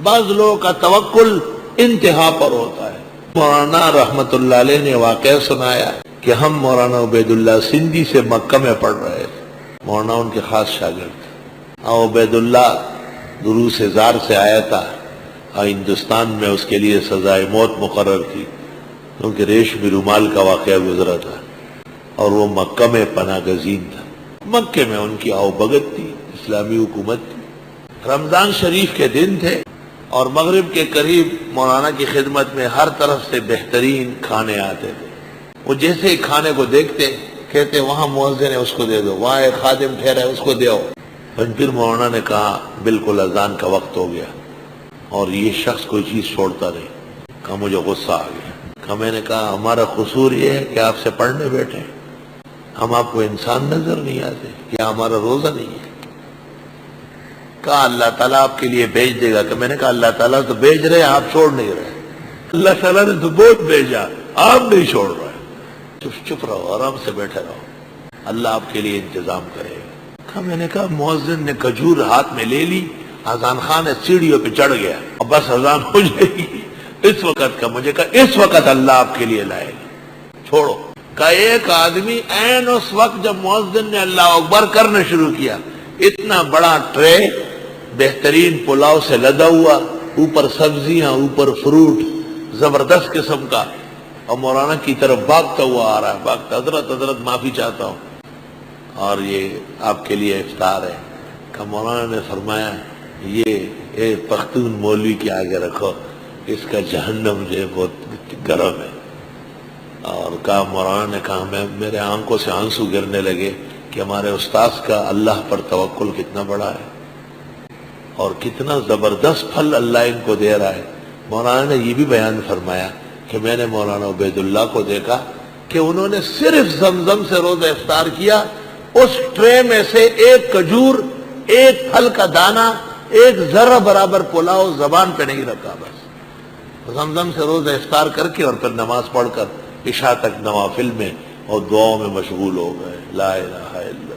بعض لوگوں کا توکل انتہا پر ہوتا ہے۔ مولانا رحمت اللہ علیہ نے واقعہ سنایا کہ ہم مولانا عبید اللہ سندھی سے مکہ میں پڑھ رہے تھے، مولانا ان کے خاص شاگرد تھے، اور عبید اللہ دروس زار سے آیا تھا اور ہندوستان میں اس کے لیے سزائے موت مقرر تھی کیونکہ ریشمی رومال کا واقعہ گزرا تھا، اور وہ مکہ میں پناہ گزین تھا۔ مکہ میں ان کی آؤ بگت تھی، اسلامی حکومت تھی۔ رمضان شریف کے دن تھے اور مغرب کے قریب مولانا کی خدمت میں ہر طرف سے بہترین کھانے آتے تھے۔ وہ جیسے ہی کھانے کو دیکھتے کہتے وہاں مؤذن ہے اس کو دے دو، وہاں ایک خادم ٹھہرا ہے اس کو دے آؤ۔ پھر مولانا نے کہا بالکل اذان کا وقت ہو گیا اور یہ شخص کوئی چیز چھوڑتا نہیں۔ کہا مجھے غصہ آ گیا۔ کہا میں نے کہا ہمارا قصور یہ ہے کہ آپ سے پڑھنے بیٹھے ہیں، ہم آپ کو انسان نظر نہیں آتے، کیا ہمارا روزہ نہیں ہے؟ کہا اللہ تعالیٰ آپ کے لیے بھیج دے گا۔ کہ میں نے کہا اللہ تعالیٰ تو بھیج رہے آپ چھوڑ نہیں رہے، اللہ تعالیٰ نے تو بہت بھیجا، آپ نہیں چھوڑ رہے۔ چپ رہو، آرام سے بیٹھے رہو، اللہ آپ کے لیے انتظام کرے گا۔ کہا میں نے کہا مؤذن نے کھجور ہاتھ میں لے لی، اذان خان سیڑھیوں پہ چڑھ گیا، اب بس اذان ہو جائے گی اس وقت کا۔ مجھے کہا اس وقت اللہ آپ کے لیے لائے گا، چھوڑو۔ کہ ایک آدمی عین اس وقت جب مؤذن نے اللہ اکبر کرنا شروع کیا، اتنا بڑا ٹرے بہترین پلاؤ سے لدا ہوا، اوپر سبزیاں، اوپر فروٹ زبردست قسم کا، اور مولانا کی طرف بھاگتا ہوا آ رہا ہے، بھاگتا، حضرت معافی چاہتا ہوں اور یہ آپ کے لیے افطار ہے۔ کہ مولانا نے فرمایا یہ پختون مولوی کے آگے رکھو، اس کا جہنم جو ہے بہت گرم ہے۔ اور کہا مولانا نے کہا میرے آنکھوں سے آنسو گرنے لگے کہ ہمارے استاذ کا اللہ پر توکل کتنا بڑا ہے اور کتنا زبردست پھل اللہ ان کو دے رہا ہے۔ مولانا نے یہ بھی بیان فرمایا کہ میں نے مولانا عبید اللہ کو دیکھا کہ انہوں نے صرف زمزم سے روزہ افطار کیا، اس ٹرے میں سے ایک کھجور، ایک پھل کا دانہ، ایک ذرہ برابر پلاؤ زبان پہ نہیں رکھا، بس زمزم سے روزہ افطار کر کے اور پھر نماز پڑھ کر عشاء تک نوافل میں اور دعاؤں میں مشغول ہو گئے۔ لا الہ الا